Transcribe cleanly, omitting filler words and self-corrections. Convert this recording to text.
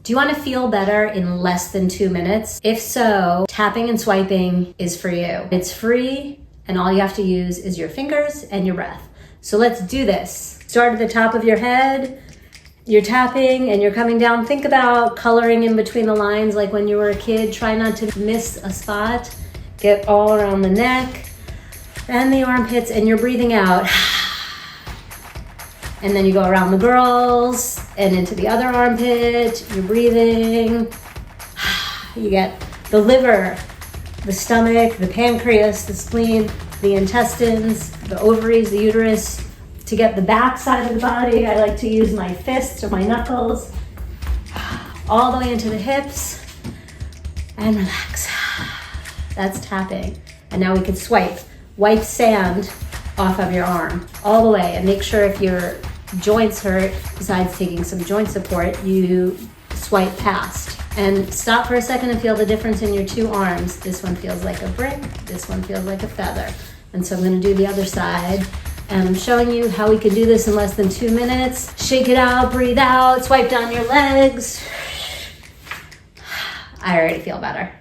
Do you want to feel better in less than 2 minutes? If so, tapping and swiping is for you. It's free, and all you have to use is your fingers and your breath. So let's do this. Start at the top of your head. You're tapping and you're coming down. Think about coloring in between the lines like when you were a kid. Try not to miss a spot. Get all around the neck and the armpits, and you're breathing out. And then you go around the girls and into the other armpit. You're breathing. You get the liver, the stomach, the pancreas, the spleen, the intestines, the ovaries, the uterus. To get the back side of the body, I like to use my fists or my knuckles all the way into the hips and relax. That's tapping. And now we can swipe. Wipe sand off of your arm all the way, and make sure if your joints hurt, besides taking some joint support, you swipe past. And stop for a second and feel the difference in your two arms. This one feels like a brick, this one feels like a feather. And so I'm gonna do the other side, and I'm showing you how we can do this in less than 2 minutes. Shake it out, breathe out, swipe down your legs. I already feel better.